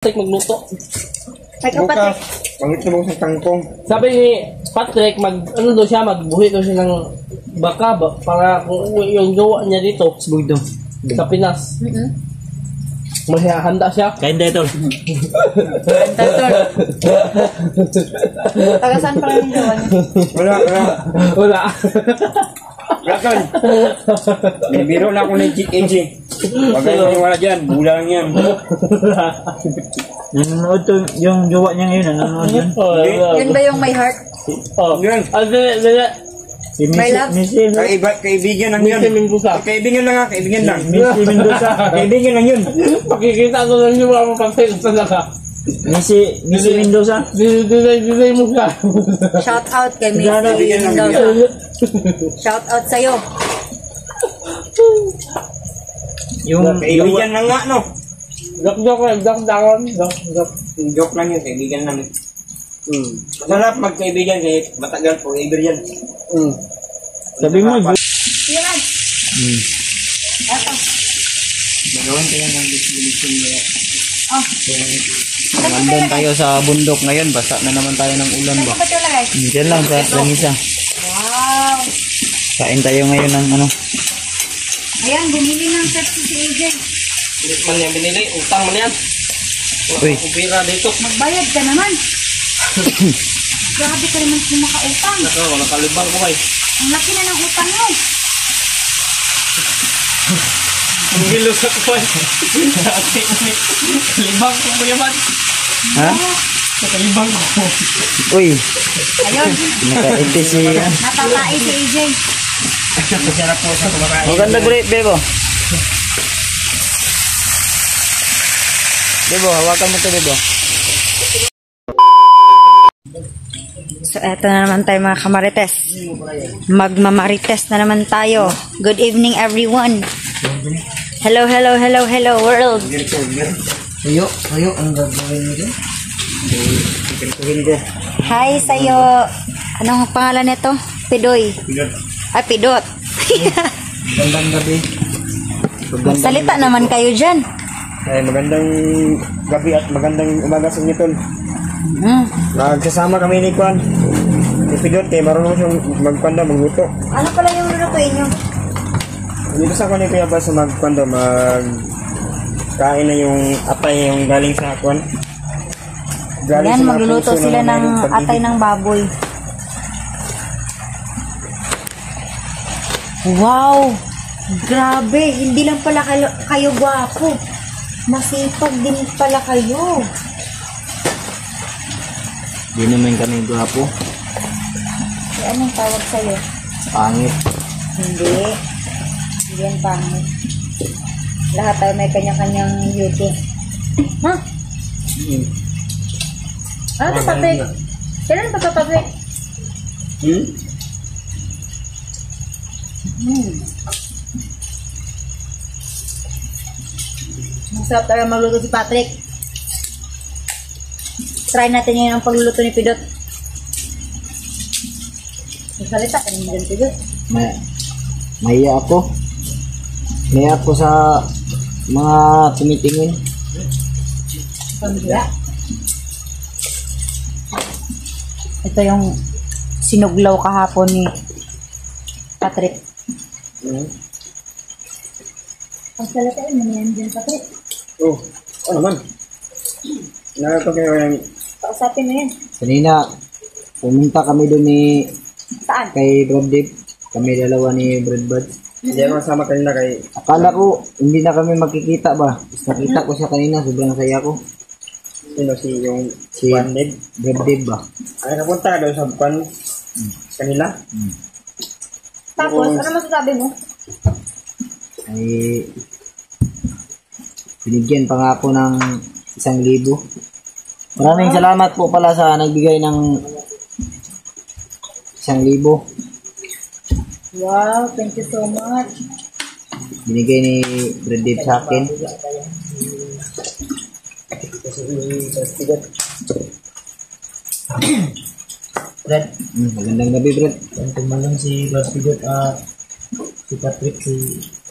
Magluto. Ay kapatid. Pangit na sa tangkong. Sabi ni Patrick, magbuhi daw siya ng baka para kung yung gawa niya dito sa Pinas. Handa siya. Kain tayo tol. Taga saan pa rin yung gawa niya? Wala. Tol. Biro na ako ng AJ. Wag kayong wala dyan. Bula lang yan. Nanonood to yung jowa niya ngayon. Nanonood yun. Yun ba yung my heart? Yun. Si My love. Missy Kaibigan lang yun. Kaibigan lang ha. Kaibigan lang. Mendoza. Kaibigan lang yun. Pakikita ko lang yung mga mapagsayo sa naka. Missy Mendoza. Dinay mo siya. Shout out kay Missy Mendoza. Shout out sa'yo. Yung Kaibigan lang nga, no? Joke Joke lang yun. Kaibigan lang. Masarap magkaibigan eh. Matagal po. Iber yan. sabi mo. Yan. Magawan tayo ng distribution mo. Nandun tayo sa bundok ngayon. Basa na naman tayo ng ulan ba. Ano ba ito lagay? Diyan lang sa langisa. Wow. Kain tayo ngayon ng ano. Ayan, bumili ng Pepsi si AJ. Hindi man yan binili. Utang man yan. Uy. Pira dito. Magbayad ka naman. Grabe ka naman kung makautang. Wala kalibang ko ay. Ang laki na ng utang mo. Ang gilo sa kuwan. Kalibang ko mo yaman. Ha? Kalibang ko. Uy. Ayun. Nakainti si... Natatai si AJ. Masarap po sa kumakain. Maganda break, Bebo. Bebo, hawakan mo ito, Bebo. So, eto na naman tayo mga kamarites. Magmamarites na naman tayo. Good evening, everyone. Hello, hello, hello, hello, world. Ayo, ang gagawin mo dyan? Hi sa'yo. Anong pangalan nito? Pidoy. Ay, Pidot. Magandang gabi. Salita naman kayo dyan. Ay, magandang gabi at magandang umaga sa inyo, Tol. Nagsasama kami ni Kwan. Ni Pidot, marunong siyang magkwanda, magluto. Ano pala yung lulutuin nyo? Dito sa Kwan ni Kuya Bas, magkwanda, magkain na yung atay yung galing sa Kwan. Yan, magluluto sila ng atay ng baboy. Wow! Grabe! Hindi lang pala kayo gwapo. Masipag din pala kayo. Di naman kami gwapo. Anong tawag sa'yo? Pangit. Hindi. Hindi yan pangit. Lahat tayo may kanya-kanyang beauty. Ha? Ano ito, Patrick? Kailan pa ito, Patrick? Masarap tayo magluto si Patrick. Try natin yun ang pagluluto ni Pidot. Magsalita ka naman dyan, Pidot. Maya ako. Maya ako sa mga tumitingin. Pamilya. Ito yung sinuglaw kahapon ni Patrick. Magsalita yun, nandiyan dyan, Patrick. Oh, ano naman? Narato kayo yung... Pausapin mo yan. Kanina, pumunta kami doon ni... Saan? Kay Brad Dave. Kami dalawa ni Brad Bud. Hindi ako kasama kanina kay... Akala ko, hindi na kami magkikita ba? Tapos nakita ko siya kanina, sobrang saya ko. Sino yung... Si Brad Dave? Brad Dave ba? Ay, napunta ka doon sa Kwan kanila? Tapos, ano masasabi mo? Ay... Binigyan pa nga ako ng 1,000. Maraming salamat po pala sa nagbigay ng 1,000. Wow, thank you so much. Binigay ni Brad Dave sa akin. Brad, magandang gabi, Brad. Tumalong si Brad Pidot, si Patrick, si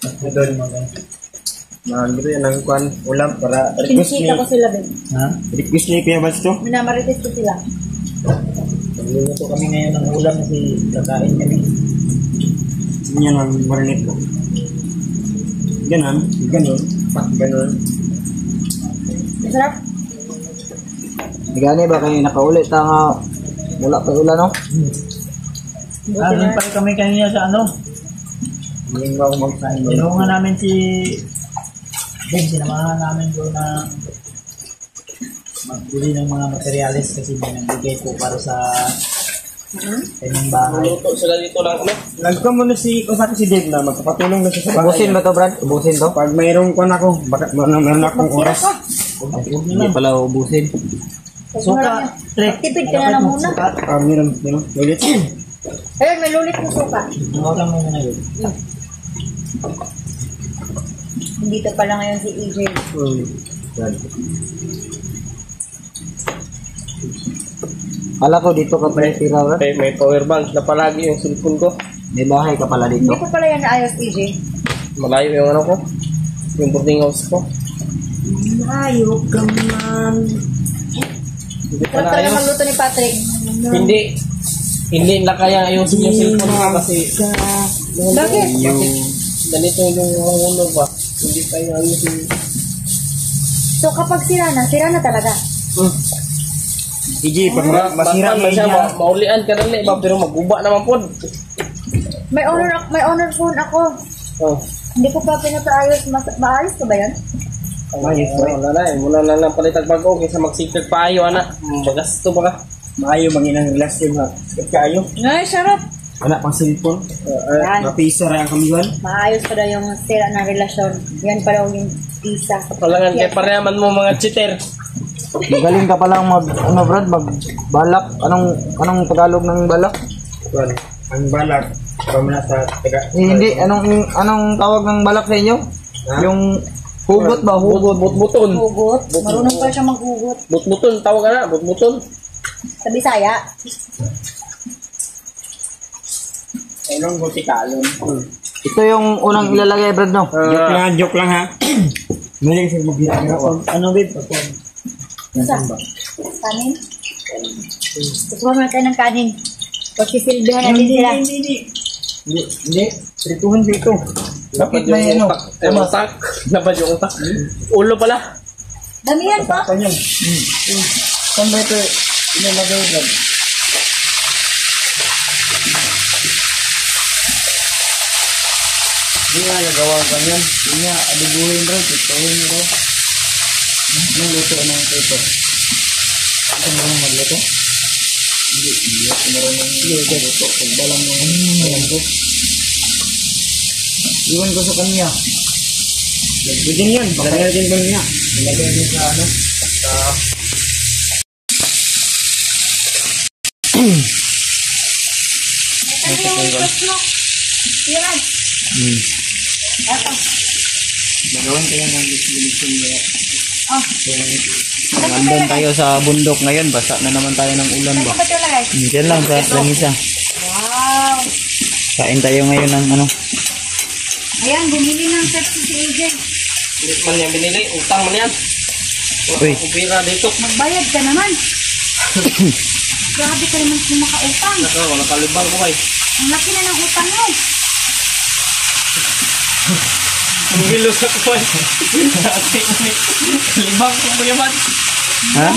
Patrick. Magdito yan ang kuan ulam para request ni. Pinisita ko sila, Ben. Ha? Request ni Kuya Bats to. Minamarites ko sila. Nagluluto kami ngayon ng ulam kasi kakain kami. Yan ang marinig ko. Ganon. Ganon. Ganon. Masarap. Gani ba kayo nakaulit nga wala pa ulan no? Buti na. Pa kami kanina sa ano? Hindi mo ako magsahin. Tinungan namin si Ben, sinamahan namin doon na magbili ng mga materyales kasi may nagbigay po para sa kanyang bahay. Luto sila dito lang ano? Nagka muna si Kusaki si Dave na magpapatulong na siya sa bahay. Ubusin ba to Brad? Ubusin to? Pag mayroong kuan ako, baka meron akong oras. Hindi pala ubusin. Suka, trek. Tipid ka na lang muna. Meron, ulit. Ayun, may lulit na suka. Ang mo na yun. Dito pala ngayon si EJ. Kala ko dito ka pala tira Brad. May power bank na palagi yung cellphone ko. May bahay ka pala Hindi dito. ko pala yan naayos, EJ. Malayo yung ano ko. Yung boarding house ko. Ayaw ka man. Hindi pa Sarap talaga naayos. magluto ni Patrick. Hindi na kaya ayusin yung cellphone ko kasi Bakit? ganito yung ulo ba. Hindi tayo ayusin. So kapag sira na talaga. EJ, pag masira Basta pa siya, siya. maulian ka rin ba, pero maguba naman po. May honor phone ako. Oh. Hindi ko pa pinapaayos. Maayos ko ba yan? Wala na eh. Muna na lang palitag bago kaysa magsikag pa ayo, anak. Magasto ba ka? Maayo manginang relasyon ha. Kaayo. Ay, sarap. Wala pang cellphone. Yan. Mapisa rin ang kamiwan. Maayos pa daw yung sira ng relasyon. Yan pa daw yung isa. Palangan kay parehaman mo mga cheater. Magaling ka palang ano Brad, magbalak. Anong Tagalog ng balak? Kuan, ang balak. Pamana sa taga. Hindi, anong tawag ng balak sa inyo? Yung hugot ba? Hugot. Butbuton. Hugot. Marunong pa siya maghugot. Butbuton. Tawag ka na. Butbuton. Sa Bisaya. Anong buti-kalon? Ito yung unang ilalagay Brad no? Joke lang ha. Mali sa magbira. Ano babe? Isa. Kanin. Gusto mo tayo ng kanin. Pagsisilbihan natin sila. Hindi. Trituhan dito. Dapat yung utak. Yung utak. Dapat yung utak. Ulo pala. Damihan pa. Saan yan? Saan ba ito? Inalagay Brad. Hindi nga nagawa ka yan. Hindi nga, adubuhin bro. Tutuhin bro. Anong luto ng ito? Ano mo magluto? Hindi ako marunong luto. Pagbalang mo. Alam ko. Iwan ko sa kanya. Lagyan yan. Lagyan natin ba niya? Lagyan din sa ano? Sa... Yan. Eto. Nagawan kaya ng lisyon mo. Oh. Nandun tayo sa bundok ngayon, basa na naman tayo ng ulan ba? Saan ito lagay? Diyan lang sa langisa. Wow. Kain tayo ngayon ng ano. Ayan, bumili ng Pepsi si AJ. Hindi man yan binili. Utang man yan. Uy. Upira dito. Magbayad ka naman. Grabe ka naman kung makautang. Wala kalibang ko kay. Ang laki na ng utang mo. Ang bilo sa kuwan. Kalibang ko mo yaman. Ha?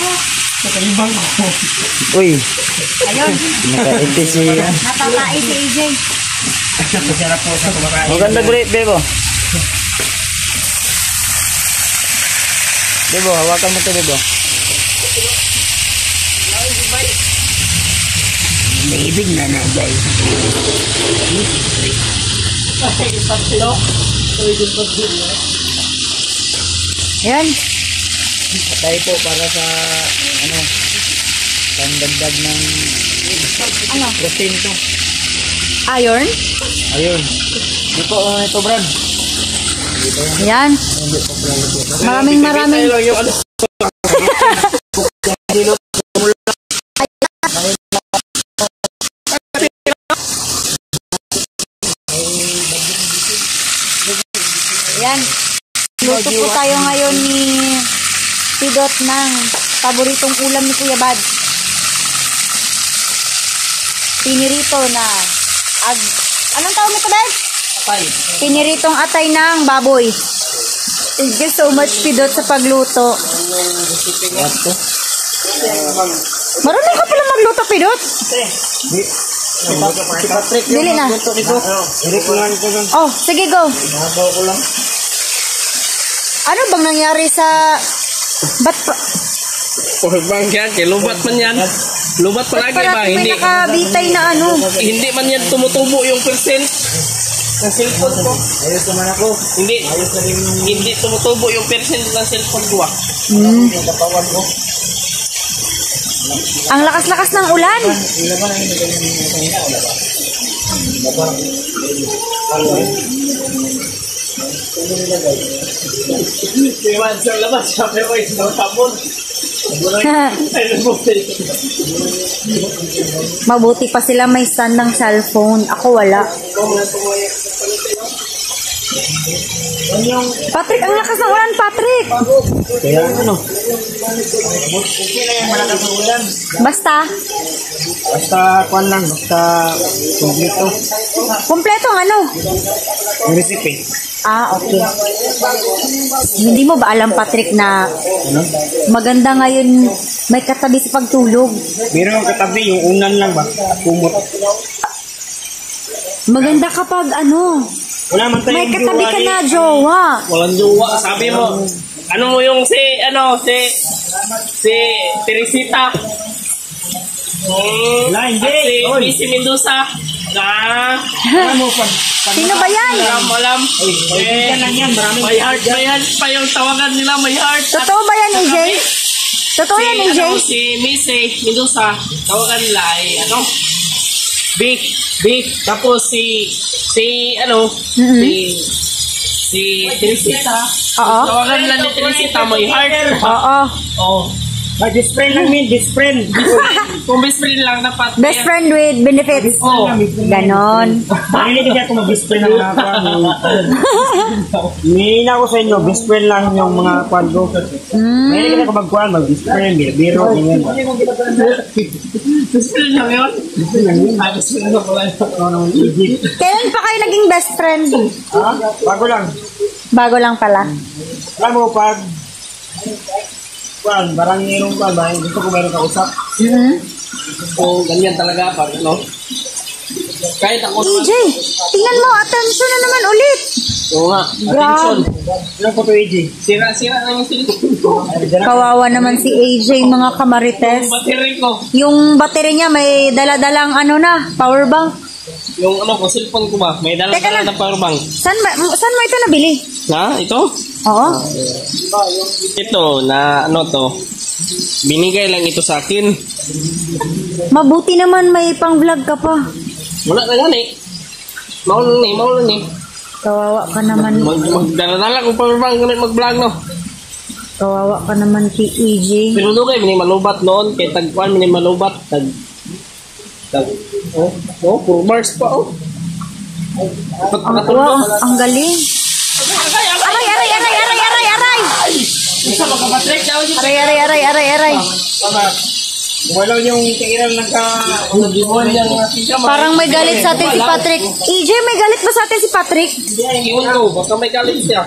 Kalibang ko. Uy, Ayun. nakainti si... Natatai si AJ. Masarap po sa kumakain. Maganda great, Bebo. Bebo, hawakan mo ito, Bebo. Naibig na na, guys. Yan. Patay po para sa, ano, pangdagdag ng Ano? protein to. Iron? Ayun. Di po, ito, Brad. Yan. Maraming Tayo lang yung ano. Yan. magdudulot ng paboritong ulam ni Kuya Bad. Pinirito na anong tawag nito, Bad? Atay. Piniritong atay ng baboy. Thank you so much, Pidot, sa pagluto. Marunong ka pala magluto, Pidot. Si Patrick yung Dili na. magluto nito. Hirikulan ko lang. Oh, sige, go. Nabaw ko lang. Ano bang nangyari sa... Ba't pa... Bang yan, kay lubat man yan. Lubat palagi ba? Parang may Hindi, nakabitay na ano. hindi man yan tumutubo yung percent ng cellphone ko. Ayos naman ako. Hindi, Ayos na rin yung hindi tumutubo yung percent ng cellphone ko. katawan ko. Ang lakas-lakas ng ulan. Ilan ba na yung nagawin yung kanina? Wala ba? Parang Diwan sa labas, sabi ko isang sabon. Mabuti pa sila may stand ng cellphone. Ako wala. Patrick, ang lakas ng ulan, Patrick. kaya ano? Okay na yung malakas ng ulan. Basta, Basta kwan lang, basta kompleto. kompletong ano? Yung recipe. Ah, okay. Hindi mo ba alam, Patrick, na Ano? maganda ngayon may katabi sa pagtulog? Meron yung katabi, yung unan lang ba? Kumot. Maganda kapag ano, Wala man tayong may katabi ka jowa na ni- jowa. Walang jowa, sabi mo. Ano mo yung si Teresita. Wala, hindi. At si Oy. Missy Mendoza. Alam mo, pag Sino ba yan? Alam. kaibigan lang yan, maraming May heart pa yung tawagan nila, may heart. Totoo ba yan, AJ? Totoo yan, AJ? Si Missy Mendoza, tawagan nila ay Big. Tapos si Teresita. Oo. Tawagan nila ni Teresita, may heart. Oo. Oh. Ay, best friend lang min, best friend. Kung best friend lang dapat. Best friend with benefits. Oh. Ganon. Mahilig hindi ako mag-best friend ng mga kwan. Nihina ko sa inyo, best friend lang yung mga kwan ko. Mahilig hindi ako mag-kwan, mag-best friend, biro, ganyan. Best friend lang yun? Best friend lang pala yun. Kailan pa kayo naging best friend? Ha? Bago lang. Bago lang pala. Alam mo, pag kwan, parang mayroong kwan ba, gusto ko mayroong kausap. So, ganyan talaga pag kahit ako AJ, tingnan mo, attention na naman ulit. Oo nga, attention. Ilang po to, AJ? Sira na yung cellphone. Kawawa naman si AJ, mga kamarites. Yung battery ko. Yung battery niya may daladalang ano na, power bank. Yung cellphone ko ba? May dala Teka lang. ng power bank. Saan mo ito nabili? Na, ito? Oo. Ito, na to. Binigay lang ito sa akin. Mabuti naman may pang-vlog ka pa. Wala na yan eh. Maulan eh. Kawawa ka naman. Magdala-dala kung power bank ganun mag-vlog no. Kawawa ka naman kay AJ. Pero doon kayo, minimalubat noon. Kay tagpuan, minimalubat. Puro bars pa Wow, ang galing. Aray! Isa magkapatrek daw dito. Aray. Wala yung kairan Dibuan yan natin. Parang may galit sa atin si Patrick. AJ, may galit ba sa atin si Patrick? Iwan ko, baka may galit siya.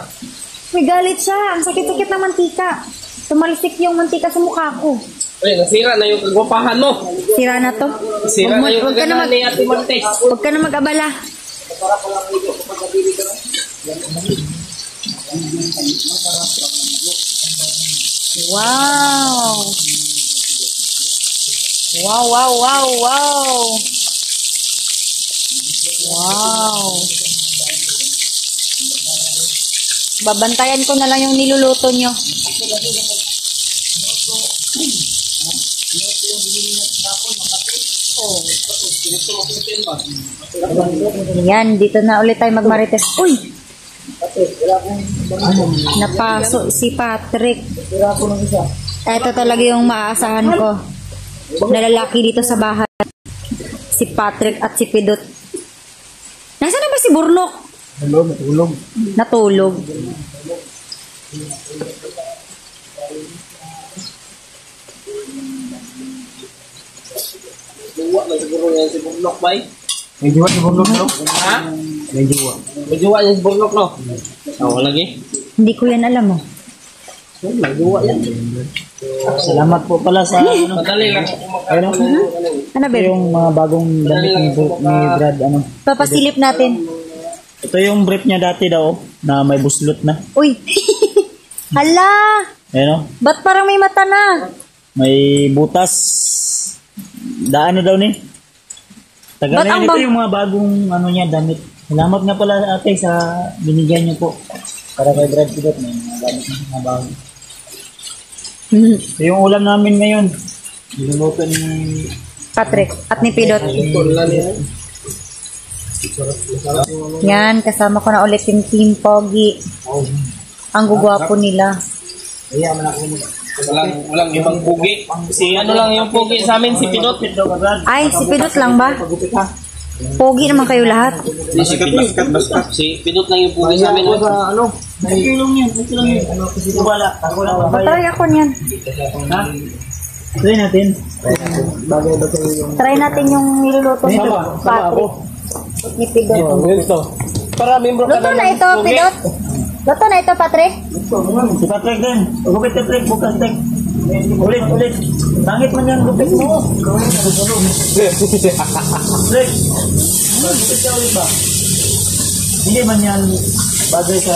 May galit siya. Ang sakit-sakit ng mantika. Tumalisik yung mantika sa mukha ko. Uy, nasira na yung kagwapahan mo. Sira na to. Nasira na yung Huwag ka na kaganahan ni Ate Martes. Huwag ka na mag-abala. Wow! Wow! Babantayan ko na lang yung niluluto nyo. Yan, dito na ulit tayo magmarites. Uy! Napaso si Patrick. Ito talaga yung maaasahan ko na lalaki dito sa bahay. Si Patrick at si Pidot. Nasaan na ba si Burlok? Hello, matulog. Natulog. jowa na siguro yan si Burnok ba eh? May jiwa si Burnok, no? Ha? May jiwa. May jowa yan si Burnok, no? Oo, lagi. Hindi ko yan alam mo. May jowa yan. Salamat po pala sa ano. Madali lang. Ano? Ano, babe? Yung mga bagong damit ni Brad, ano. Papasilip natin. Ito yung brief niya dati daw, na may buslot na. Uy! Hala! Ayan o. Ba't parang may mata na? May butas. Daan na daw ni. Tagal Ba't na ang yun. Ito bag- yung mga bagong ano niya, damit. Salamat nga pala ate sa binigyan niyo po. Para kay Brad Pidot, may mga gamit na mga bago. Ito yung ulam namin ngayon. Niluluto ni Patrick at ni Pidot. Yan, kasama ko na ulit yung Team Pogi. Ang gugwapo nila. Walang ibang pugi. Si ano lang yung pugi sa amin, si Pidot. Ay, si Pidot lang ba? Pogi naman kayo lahat. Si Pidot. Si Pidot lang yung pugi sa amin. ano? Tulong yan. Tulong yan. Ano kasi wala. Ako lang Try ako niyan. Ha? Try natin. Bagay ba kayo yung... Try natin yung niluluto ni Patrick. Ni Pidot. Ito. Para membro ka Luto na ito, pugi. Pidot. Luto na ito, Patrick. Si Patrick din. Gupit Patrick, bukas tek. Ulit. Tangit man yan, gupit mo. Patrick. Gupit ka ulit ba? Hindi man yan bagay sa...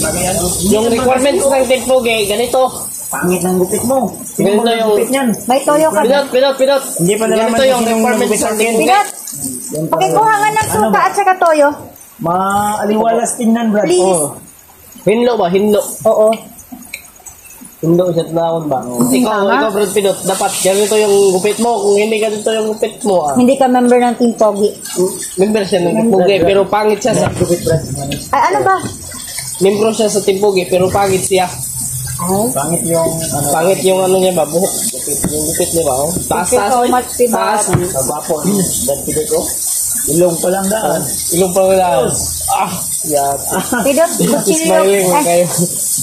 Bagay yan. Yung requirements ng Team Pugi, ganito. Pangit ng gupit mo. Sino Ganito mo yung- gupit niyan? May toyo ka. Pidot. Hindi pa nalaman Ganito kung yung sinong requirements gupit sa ng akin. Team Pugi. Pidot, pakikuha nga ng suka at saka toyo. Maaliwalas tingnan, Brad. Please. Oh. Hinlo ba? Hinlo. Oo. Hinlo siya tawag ba? Ikaw Brad Pidot, dapat ganito yung gupit mo. Kung hindi ganito yung gupit mo, Hindi ka member ng Team Pogi. member siya ng Team Pugi, pero pangit siya sa... Ay, ano ba? Membro siya sa Team Pugi, pero pangit siya. Pangit yung... Ano, Pangit yung ano niya ba? Buhok. Yung gupit niya ba? Oh? Taas. Thank you so much, Pidot. Taas. Sabapo. Brad Pidot, oh. Ilong pa lang daan. Ilong pa lang. Yan. Pidot, kutsilyo. Smiling mo kayo.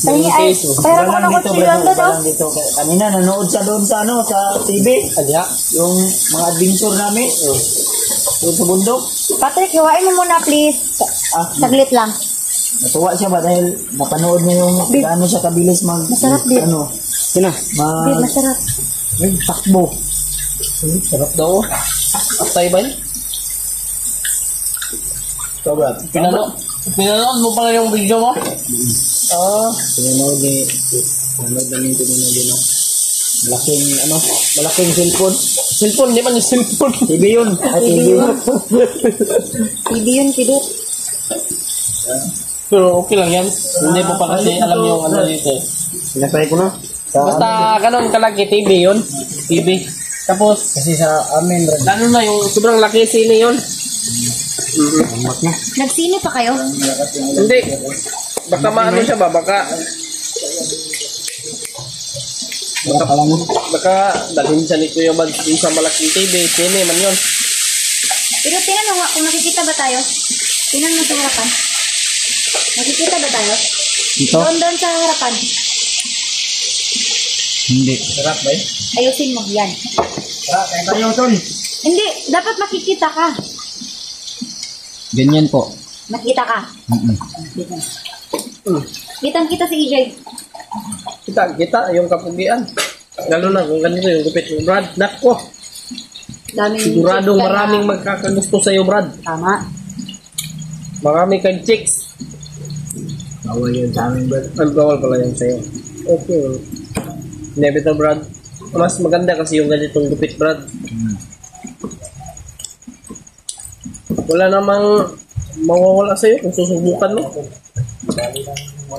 Ay, pera ko na dito, kutsilyo Brad. doon, oh. Dito. Kanina, nanood siya doon sa ano, sa TV. Adya. Yung mga adventure namin. Doon sa bundok. Patrick, hiwain mo muna, please. Saglit lang. Natuwa siya ba dahil napanood niya yung gaano siya kabilis mag... Masarap, Bib. Ano? Sina? Bib, masarap. Takbo. Sarap daw. Atay ba yun? So, Brad. Pinanood mo pala yung video mo? Oo. Pinanood namin pinanood yun. Malaking cellphone. Cellphone, di man yung cellphone. TV yun. TV yun. TV yun, Pidot. Pero okay lang yan. Hindi po pa kasi alam yung ano dito. Sinasay ko na. Basta ganun kalaki, TV yun. TV. Tapos, Kasi sa amin, Brad. lalo na yung sobrang laki sine yun. Nagsine pa kayo? Hindi. Baka maano siya ba? Baka dalhin siya ni Kuya Bad din sa malaking TV. Sine man yun. Pero tingnan mo nga, kung nakikita ba tayo? Tingnan mo sa harapan. Nakikita ba tayo? Ito? Doon sa harapan. Hindi. Sarap ba yun? Ayusin mo, yan. Tayo, Tol. Hindi, dapat makikita ka. Ganyan po. Nakita ka. Kitang-kita si EJ. Kita yung kapugian. Lalo na kung ganito yung gupit mo, Brad. Nako. Daming Siguradong chicks ka maraming na. magkakagusto sa'yo, Brad. Tama. Marami kang chicks. Bawal yun sa amin, Brad. Ang bawal pala yan sa'yo. Okay. Hindi ito, Brad. Mas maganda kasi yung ganitong gupit, Brad. Wala namang mawawala sa'yo kung susubukan mo.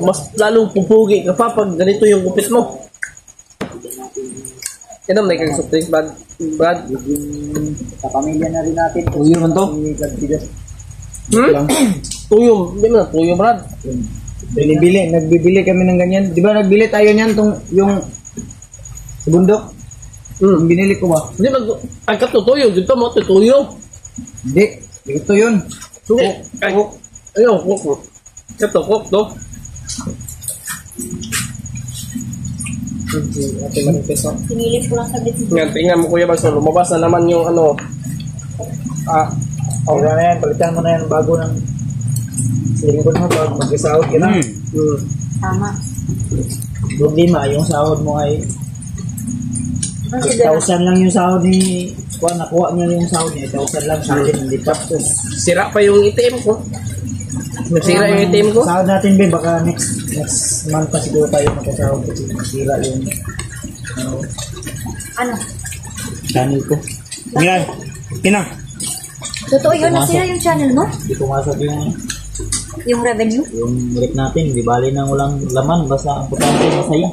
Mas lalong pupugi ka pa pag ganito yung gupit mo. Yan ang may kag-surprise, Brad. Sa pamilya na rin natin. Uyo man to? Tuyo. Hindi mo na tuyo, Brad. Nagbibili kami ng ganyan. Di ba nagbili tayo niyan yung sa bundok? Yung binili ko ba? Hindi mag... Ay, katutuyo. Dito mo, tutuyo. Hindi. Ito yun. Hindi. Ayun, kuk. Kato, kuk to. Ate Marites. Sinilip ko lang sa bit. Nga, tingnan mo Kuya Bags, lumabas na naman yung ano. Wala na yan, palitan mo na yan bago ng silipon mo pag mag-sahod ka na. Tama. Problema, yung sahod mo ay 8,000 lang yung sahod ni Juan, nakuha niya yung sahod niya, 8,000 lang sa akin, hindi pa. Sira pa yung ATM ko. Nasira yung ATM ko. Sahod natin, be, baka next month pa siguro tayo magkasahod kasi nasira yung Ano? channel ko. Yan, kinang. Totoo yun, nasira yung channel mo? Hindi pumasok Yung revenue? yung rate natin, di bali nang walang laman, basta ang potente masaya.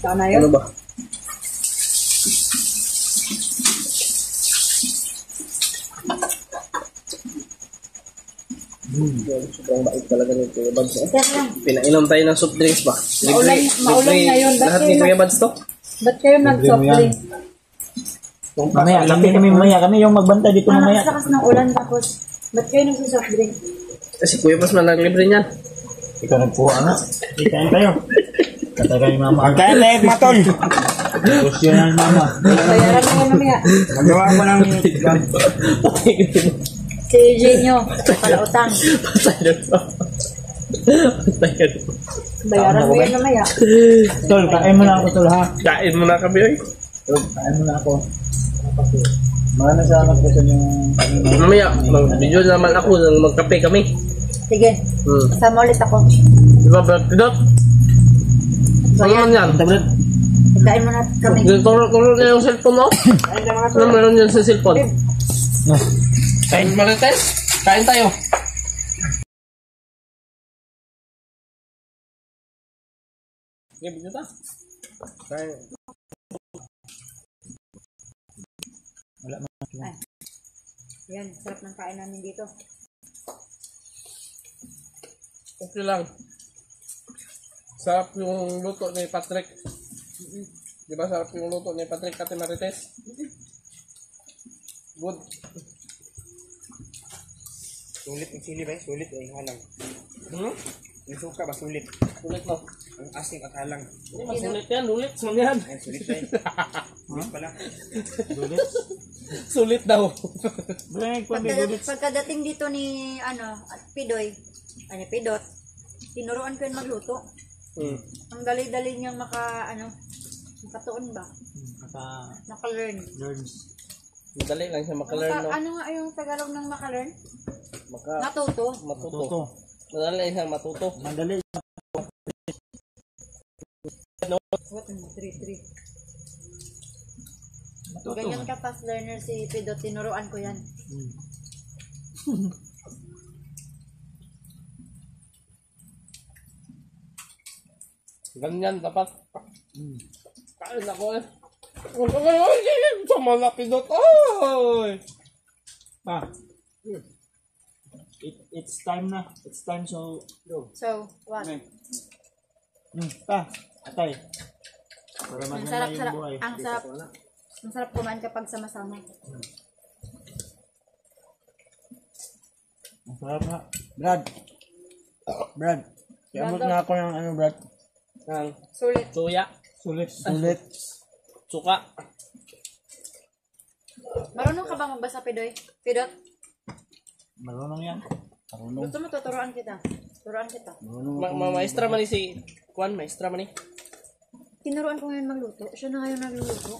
Sana yun. Ano ba? Sobrang bait talaga ni Kuya Bads. Teka lang. Pinainom tayo ng soft drinks ba? Maulan ngayon. Lahat ni Kuya Bads to? Ba't kayo nag-soft drink? Mamaya, kami mamaya, kami yung magbanta dito Ang mamaya. lakas ng ulan tapos ba't kayo nag-soft drink? Si Kuya Bads man naglibre niyan. Ikaw nagpuha na. Ikain tayo. Katagal ni mama. Pagkain tayo, matol. Gusto na ni mama. Bayaran mo yan mamaya. Magawa ko ng Si EJ nyo, palautang. Bayaran mo yan mamaya. Tol, kain mo na ako, tol, ha? Kain mo na kami oy. Tol, kain mo na ako. Maraming salamat po sa inyong kanina. Mamaya, mag-video naman ako nang magkape kami. Sige, sama ulit ako. Diba Brad Pidot? Ano man yan? Tabrad. Pagkain mo na kami. Turo na yung cellphone mo? Ano meron yan sa cellphone? Kain Marites? Kain tayo. Sige, bigyan ta. Kain. Yan, sarap ng kain namin dito. Okay lang. Sarap yung luto ni Patrick. Di ba sarap yung luto ni Patrick Ate Marites? Good. Sulit ang sili ba? Sulit ay halang. Yung suka ba? Sulit. Sulit no? Ang asin at halang. Hindi masulit yan. Lulit. Sulit yan. Ay, sulit ba? Sulit pala. Sulit daw. Pagkadating dito ni Pidoy, Pidot, tinuruan ko yun magluto. Ang dali-dali niyang makatuon ba? Maka-learn. Madali lang siya maka-learn no? Ano nga yung Tagalog ng maka-learn? Matuto. Matuto. Madali lang siya matuto. Madali. What? 3-3. Ganyan ka fast learner si Pidot, tinuruan ko yan. Ganyan dapat. Kain ako eh. Sama na Pidot. Ay! It's time na. It's time, so go. So, what? Atay. Para Ang maganda sarap, yung buhay. ang sarap kumain kapag sama-sama. Ang sarap na. Brad. Iabot na ako ng Brad. Ang Sulit. suya. Sulit. Suka. Marunong ka ba magbasa, Pidoy? Pidot? Marunong yan. Gusto mo tuturuan kita? Turuan kita. Maestra man ni si Juan. Maestra man ni. Tinuruan ko ngayon magluto. Siya na ngayon nagluluto.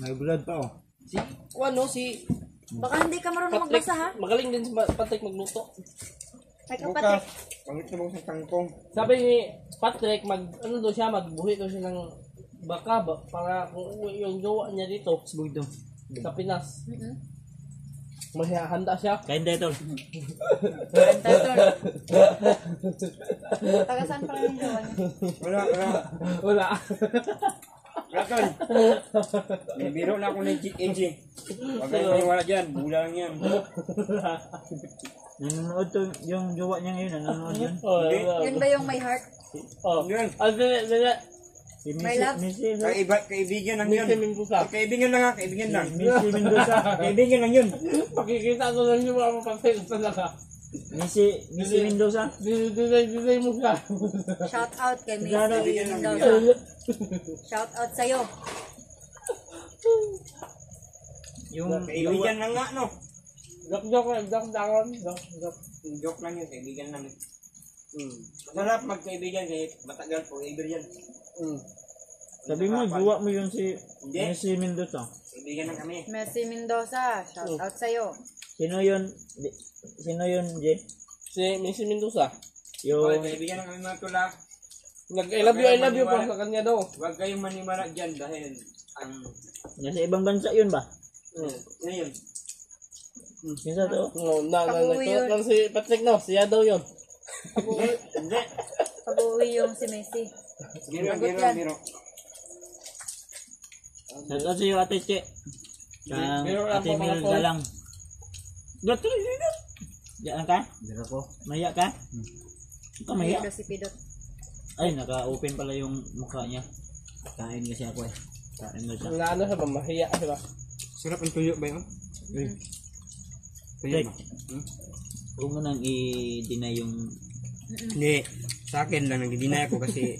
May Brad pa oh. Si Juan no? Si Baka hindi ka marunong Patrick. magbasa, ha? Magaling din si Patrick magluto. Ay, kapatid. Pangit na mo sa kangkong. Sabi ni Patrick, daw siya, magbuhi daw siya ng baka ba, para kung uwi yung jowa niya dito sa Pinas. Mahihanda siya. Kain tayo tol. Taga saan pa rin yung gawa niya? Wala. Raton. May biro na ako ng AJ. Huwag kayo maniwala dyan. Bula lang yan. Nanonood to yung jowa niya ngayon. Nanonood yun. Yun ba yung my heart? Yun. Dili. Si My love. Missy Kaibigan lang yun. Missy Mendoza. Kaibigan lang ha. Kaibigan lang. Mendoza. Kaibigan lang yun. Pakikita ko lang yung mga papel talaga. Missy Mendoza. Dinay mo siya. Shout out kay Missy Sana, Mendoza. Shout out sa'yo. Yung Kaibigan lang nga, no? Joke Joke lang yun, kaibigan lang. Masarap magkaibigan kaya matagal po kaibigan. sabi mo, jowa mo yun si Hindi. Missy Mendoza. Kaibigan lang kami. Missy Mendoza. Shout out sa'yo. Sino yun? Sino yun, Jay? Si Missy Mendoza. Yung Kaibigan lang kami mga tulak. I love you pa sa kanya daw. Huwag kayong maniwala dyan dahil ang... nasa ibang bansa yun ba? Ano yun? Minsa to? Nagtulak lang si Patrick no. Siya daw yun. Hindi. Pag-uwi yung si Messi. Biro. Nasa sa'yo, Ate Che. Kang Biro lang Ate po, mga Mil tol. Galang. Gato, dito. Diyan ka? Biro ko. Maya ka? Ito, maya. Ito si Pidot. Ay, naka-open pala yung mukha niya. Kain kasi ako eh. Kain mo siya. Ano siya ba? Mahiya siya ba? Sarap ang tuyo ba yun? Tuyo Tek, ba? huwag mo nang i-deny yung... Hindi. Sa akin lang, nag-deny ako kasi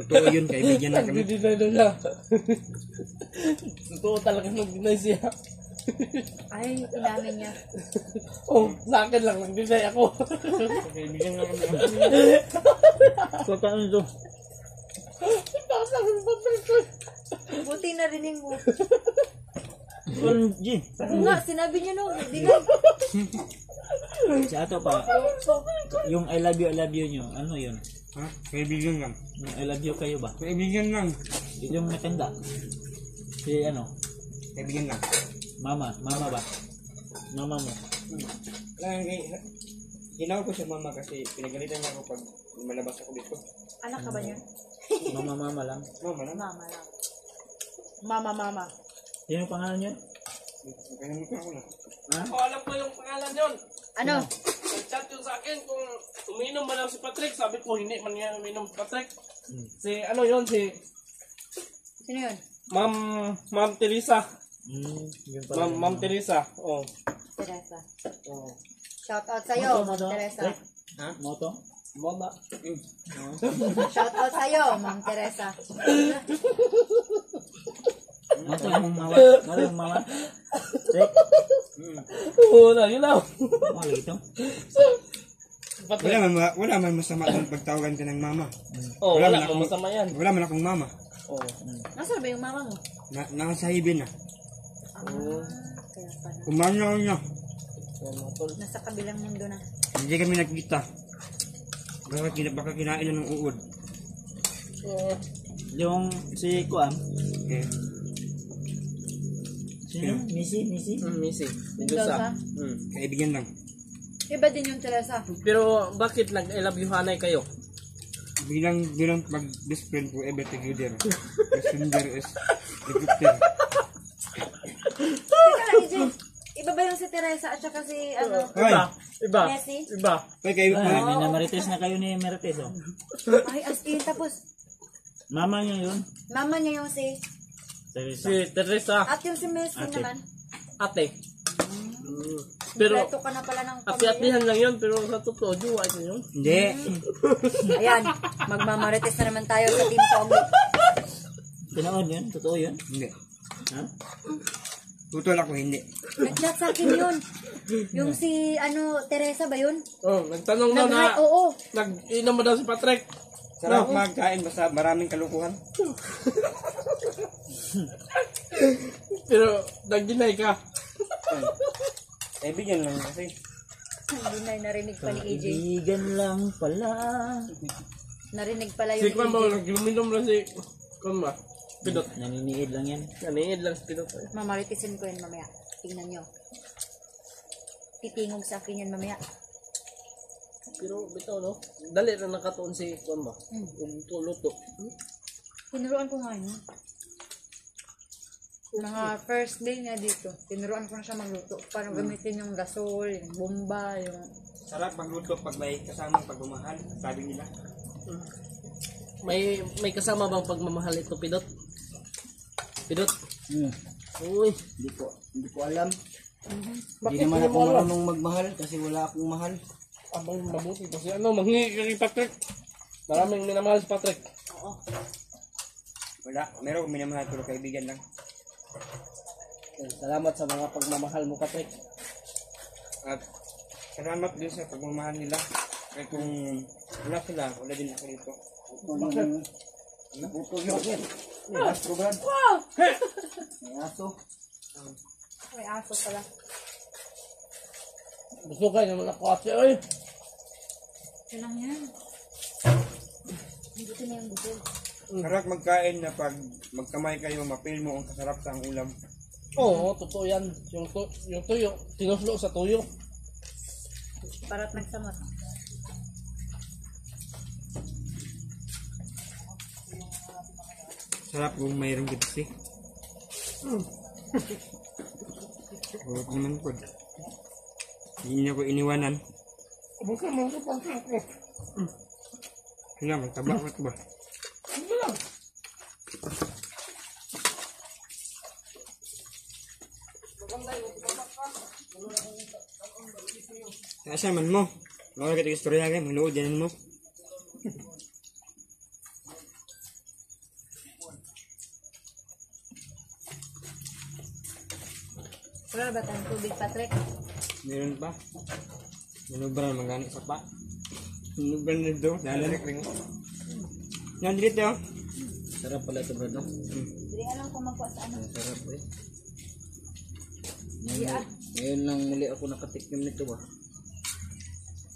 totoo yun, kaibigan lang kami. Nag-deny daw siya. Totoo talaga nag-deny siya. Ay, inamin niya. Oh, sa akin lang nag-deny ako. Kaibigan lang kami. Kakaano ito? Buti narinig mo. Kung G. Oo nga, sinabi niya no. Hindi nga. Sa ato pa, yung I love you nyo, ano yun? Ha? Kaibigan lang. Yung I love you kayo ba? Kaibigan lang. Yung matanda. Si ano? Kaibigan lang. Mama ba? Mama mo. Ginawa ko sa mama kasi pinagalitan niya ako pag malabas ako dito. Anak ka ba niya? Mama lang. Mama lang. Mama lang. Mama. Sino yung pangalan nyo? Kalimutan ko na. Ha? Ako alam ko yung pangalan yun. Ano? Nag-chat yun sa akin kung uminom ba daw si Patrick. Sabi ko hindi man niya uminom si Patrick. Si ano yun, si Sino yun? Ma'am Teresa. Yung pala. Ma'am Teresa. Oh. Teresa. Oh. Shout out sa'yo, Moto? Teresa. Ha? Moto? Mama. Shout out sa'yo, Ma'am Teresa. Moto yung mama. Ano yung mama? Check. Oo na, yun lang. Wala ito. Patrick. Wala man masama kung pagtawagan ka ng mama. Oh, Wala wala man akong masama yan. Wala man akong mama. Oh. Nasaan ba yung mama mo? Nasa hibin na. Kaya pala. Kumano niya. Nasa kabilang mundo na. Hindi kami nagkita. Baka kinain na ng uod. Yung si Kuan. Okay. Sino? Missy? Missy. Mendoza? Mendoza. Kaibigan lang. Iba din yung Teresa. Pero bakit nag-I love you hanay kayo? Bilang pag best friend ko ever together. Messenger is helicopter. Teka, EJ. Iba ba yung si Teresa at saka si ano? Iba. Messi? Iba. Ay, kayo, Ay, may namarites na kayo ni Merites oh. Ay, astin. Tapos, Mama niya yun. mama niya yung si... Teresa. Si Teresa. At yung si Messi Ate. naman. Ate. Pero, Kompleto ka na pala ng ati-atihan lang yun. Pero sa totoo, jowa ito yun. Hindi. Ayan, magmamarites na naman tayo sa Team Pogi. Tinoon yun? Totoo yun? Hindi. Ha? Tutol ako, hindi. Nag-chat sa akin yun. Yung si, Teresa ba yun? Oh, nagtanong daw na, Oo. nag-inom mo daw si Patrick. Sarap magkain basta maraming kalukuhan. Pero, nag-deny ka. Kaibigan lang kasi. Hindi na narinig pa ni AJ. Kaibigan lang pala. Narinig pala Si yung Kwan ba, AJ. nag-inom na si Kwan ba? Pidot. Naniniid lang yan. Naniid lang si Pidot. Mamaritisin ko yan mamaya. Tingnan nyo. Titingog sa akin yan mamaya. Pero, bitaw no? Dali na nakatuon si Kwan ba? Yung luto. Tinuruan ko nga yun. Mga first day niya dito, tinuruan ko na siya magluto. Paano gamitin yung gasol, yung bomba, yung... Sarap magluto pag may kasamang pagmamahal, sabi nila. May kasama bang pagmamahal ito, Pidot? Pidot? Uy. Hindi ko alam. Bakit Hindi naman hindi ako mo alam? marunong magmahal kasi wala akong mahal. Abang mabuti pa siya. Ano, manghingi ka kay Patrick. Maraming minamahal si Patrick. Wala, meron kong minamahal pero kaibigan lang. Salamat sa mga pagmamahal mo, Patrick. At salamat din sa pagmamahal nila. Kaya kung wala sila, wala din ako dito. Naputol yung akin. May aso, Brad. May aso. May aso pala. Gusto kayo naman ako ate. Ay! Ito lang yan. Buti na yung buti. Sarap magkain na pag magkamay kayo, mapil mo ang kasarap sa ang ulam. Oo, totoo yan. Yung tuyo. Tinuslo sa tuyo. Para't nagsamot. Sarap kung mayroong gipsi. Huwag naman po. Hindi niyo ko iniwanan. Bukan mo sa Patrick ko. Sila, magtaba ko ito ba? Ano lang? Asa man mo? Mga kita istorya kayo, manuod yan mo. Wala ba tayong tubig, Patrick? Meron pa. Manubran, magani sa pa. Manubran na ito. Nalarik rin. Nandito yun. Sarap pala ito, Brad. No? Hindi alam kung magkuha sa ano. Sarap eh. Ngayon lang muli ako nakatikim nito ba?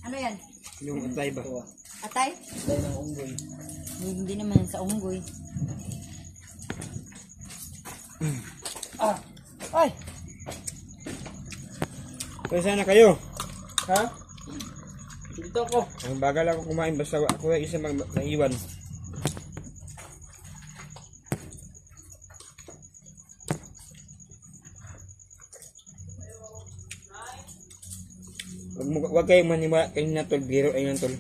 Ano yan? Yung atay ba? Atay? Dahil ng unggoy. Hindi naman sa unggoy. Ay! Kaya sana kayo. Ha? Dito ako. Ang bagal ako kumain basta ako ay isa naiwan. Wag kayong maniwala kayo na tol, biro ay tol.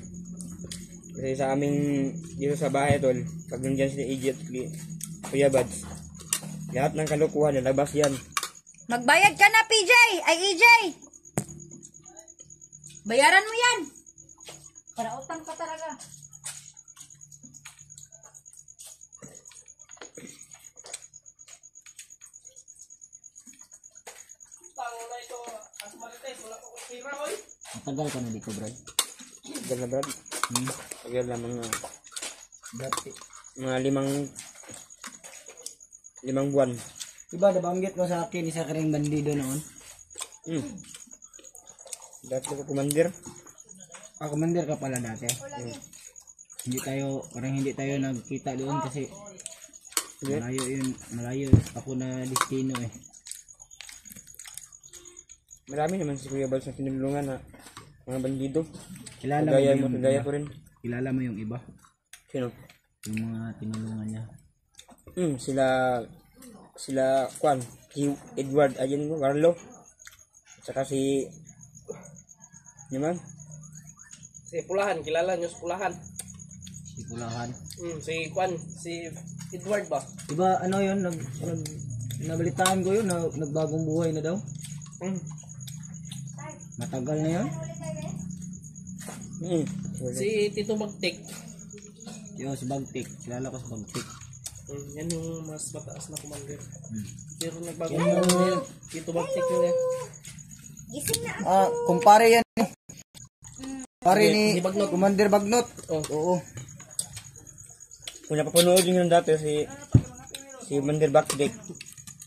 Kasi sa aming dito sa bahay tol, pag nandiyan si EJ at Kuya Bads, lahat ng kalukuhan lalabas yan. Magbayad ka na, PJ! Ay, EJ! Bayaran mo yan! Para utang ka talaga. Tango na ito. As marites, wala ko kira, oy. Matagal ka na dito, Brad. Tagal na Brad. Tagal na mga limang buwan. Diba, nabanggit mo sa akin, isa ka rin bandido noon? Dati ko commander. Commander ka pala dati. Parang hindi tayo nagkita doon kasi malayo ako na destino eh. Marami naman si Kuya Bads na tinulungan na mga bandido. Kilala mo Kagaya yung mo, kagaya iba? ko rin. Kilala mo yung iba? Sino? Yung mga tinulungan niya. Sila Juan, si Edward, ayun mo, Carlo. At saka si naman, Si Pulahan, kilala nyo si Pulahan. Si Pulahan. Si Juan, si Edward ba? Diba ano yun, nabalitaan ko yun, nagbagong buhay na daw. Matagal na yun. Si Tito Magtik. Yo, si Bagtik. Kilala ko si Bagtik. Yan yung mas mataas na commander. Pero nagbago na Tito Magtik yun eh. Gising na. Kumpare yan eh. Pare ni Bagnot. Commander Bagnot. Oo. Kung napapanood yun dati si Commander Backdeck,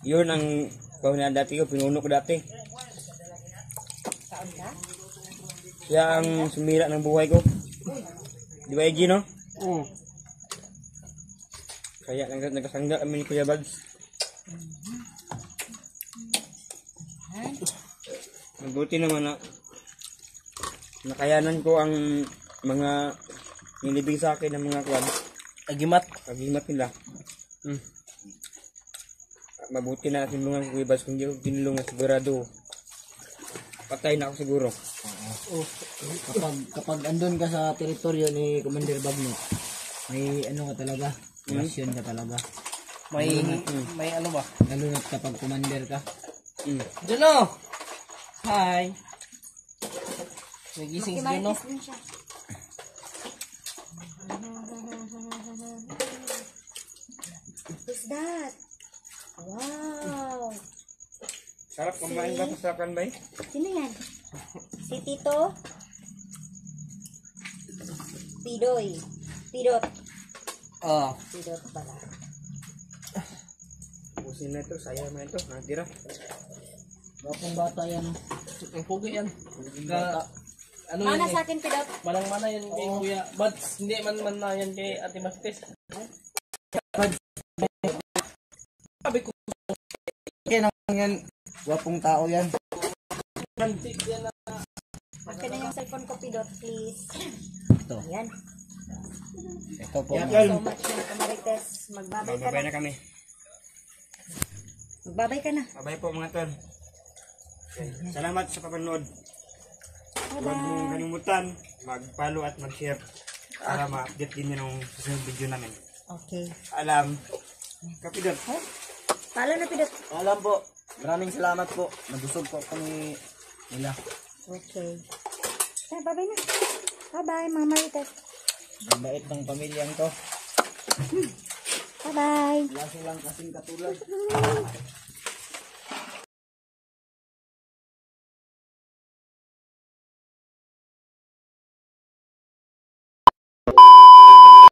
yun ang na dati ko, pinuno ko dati. Siya ang sumira ng buhay ko. Di ba, EG, no? Kaya nagkasangga kami ni Kuya Bads. Mabuti naman na nakayanan ko ang mga nilibig sa akin ng mga kwan. Agimat. Agimat nila. Mabuti na tinulungan ko Kuya Bads. Kung hindi ko tinulungan sigurado patay na ako siguro. Kapag andun ka sa teritoryo ni Commander Bagnot, may ano ka talaga, relasyon ka talaga. May ano ba? Lalo na kapag commander ka. Juno! Hi! Nagising si Juno. Makimarites din siya. Who's that? Wow! Sarap kumain ba? Masarapan ba? Sino yan? Si Tito? Pidoy. Pidot. Ah. Pidot pala. Ubusin na ito. Sayang na ito. Tira. Bakong bata yan. Ang pugi yan. Ano Mana yan sa akin, Pidot? Manang-mana yan kay Kuya. But hindi man na yan kay Ate Martes. Sabi ko, Okay naman yan. Wapong tao yan. kantik yan na. Akin na yung cellphone ko, Pidot, please. Ito. Ayan. Ito po. Yan, Thank you so much, mga kamarites. Magbabay ka Babay na. na kami. Magbabay ka na. Babay po mga tol. Okay. Salamat sa papanood. Huwag mong kalimutan mag-follow at mag-share para ma-update din yun ang susunod video namin. Okay. Alam. Kapidot. Palo na, Pidot. Alam po. Maraming salamat po. Nabusog po kami nila. Okay. Ay, bye-bye na. Bye-bye, mga marites. Ang bait ng pamilyang to. Bye-bye. Wala silang kasing katulad.